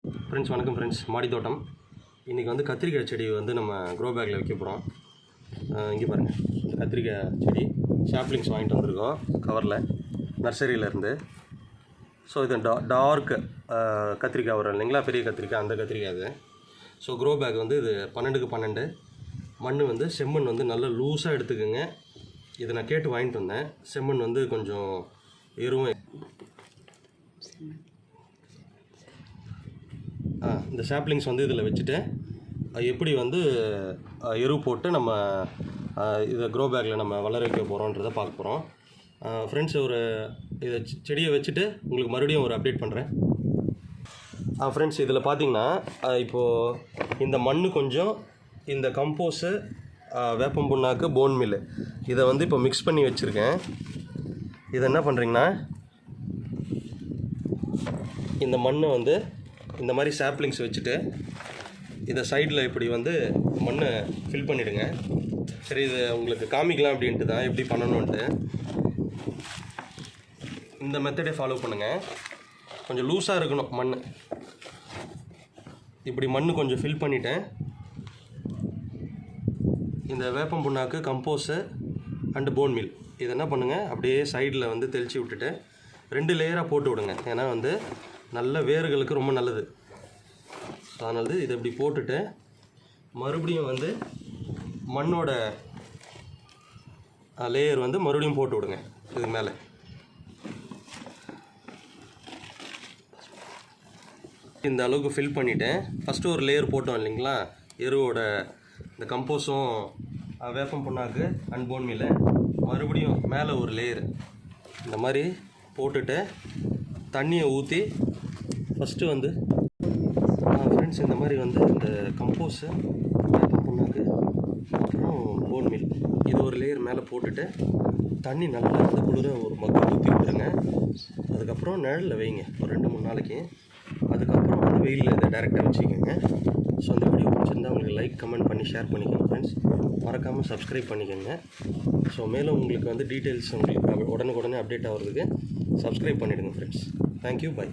Friends வணக்கம் friends, மாடி தோட்டம். இன்றைக்கி வந்து கத்திரிக்காய் செடி வந்து நம்ம க்ரோ பேக்கில் வைக்க போகிறோம். இங்கே பாருங்கள், இந்த கத்திரிக்காய் செடி ஷாப்லிங்ஸ் வாங்கிட்டு வந்திருக்கோம் கவரில் நர்சரியிலேருந்து. ஸோ இது டார்க் கத்திரிக்காய் வரும் இல்லைங்களா, பெரிய கத்திரிக்காய், அந்த கத்திரிக்காய் அது. ஸோ க்ரோ பேக் வந்து இது 12x12 மண் வந்து செம்மண் வந்து நல்லா லூஸாக எடுத்துக்கோங்க. இதை நான் கேட்டு வாங்கிட்டு வந்தேன். செம்மண் வந்து கொஞ்சம் எருவும் இந்த சாப்லிங்ஸ் வந்து இதில் வச்சுட்டு எப்படி வந்து எரு போட்டு நம்ம இதை க்ரோ பேக்கில் நம்ம வளர வைக்க போகிறோன்றதை பார்க்க போகிறோம். ஃப்ரெண்ட்ஸ், ஒரு இதை செடியை வச்சுட்டு உங்களுக்கு மறுபடியும் ஒரு அப்டேட் பண்ணுறேன். ஃப்ரெண்ட்ஸ், இதில் பார்த்தீங்கன்னா இப்போது இந்த மண் கொஞ்சம், இந்த கம்போஸு, வேப்பம் புண்ணாக்கு, போன் மில்லு, இதை வந்து இப்போ மிக்ஸ் பண்ணி வச்சுருக்கேன். இதை என்ன பண்ணுறீங்கன்னா, இந்த மண்ணை வந்து இந்த மாதிரி சாப்லிங்ஸ் வச்சுட்டு இதை சைடில் இப்படி வந்து மண்ணை ஃபில் பண்ணிவிடுங்க. சரி, இது உங்களுக்கு காமிக்கலாம் அப்படின்ட்டு தான் எப்படி பண்ணணுன்ட்டு. இந்த மெத்தடே ஃபாலோ பண்ணுங்கள். கொஞ்சம் லூஸாக இருக்கணும் மண். இப்படி மண் கொஞ்சம் ஃபில் பண்ணிவிட்டேன். இந்த வேப்பம் புண்ணாக்கு, கம்போஸு அண்டு போன் மில் இது என்ன பண்ணுங்கள், அப்படியே சைடில் வந்து தெளித்து விட்டுட்டு 2 லேயராக போட்டு விடுங்க. ஏன்னா வந்து நல்ல வேர்களுக்கு ரொம்ப நல்லது. அதனால இதை இப்படி போட்டுட்டு மறுபடியும் வந்து மண்ணோட லேயர் வந்து மறுபடியும் போட்டு விடுங்க இதுக்கு மேலே. இந்த அளவுக்கு ஃபில் பண்ணிவிட்டேன். ஃபஸ்ட்டு ஒரு லேயர் போட்டோம் இல்லைங்களா, எருவோட இந்த கம்போஸும் வேப்பம் புண்ணாக்கு அண்ட் போன் மில்லை, மறுபடியும் மேலே ஒரு லேயர் இந்த மாதிரி போட்டுட்டு தண்ணியை ஊற்றி ஃபஸ்ட்டு வந்து ஃப்ரெண்ட்ஸ் இந்த மாதிரி வந்து இந்த கம்போஸு, வேப்பம் புண்ணாக்கு, அப்புறம் போன் மில் இது ஒரு லேயர் மேலே போட்டுட்டு தண்ணி நல்லா வந்து குளிர ஒரு மக்கு ஊற்றி விட்டுருங்க. அதுக்கப்புறம் நிழலில் வைங்க ஒரு 2-3 நாளைக்கு. அதுக்கப்புறம் வந்து வெயிலில் இதை டைரெக்டாக வச்சுக்கோங்க. ஸோ அந்த வீடியோ பிடிச்சிருந்தால் உங்களுக்கு லைக், கமெண்ட் பண்ணி ஷேர் பண்ணிக்கோங்க ஃப்ரெண்ட்ஸ். மறக்காமல் சப்ஸ்கிரைப் பண்ணிக்கோங்க. ஸோ மேலும் உங்களுக்கு வந்து டீட்டெயில்ஸ் உங்களுக்கு உடனுக்குடனே அப்டேட் ஆகிறதுக்கு சப்ஸ்கிரைப் பண்ணிவிடுங்க ஃப்ரெண்ட்ஸ். Thank you, by.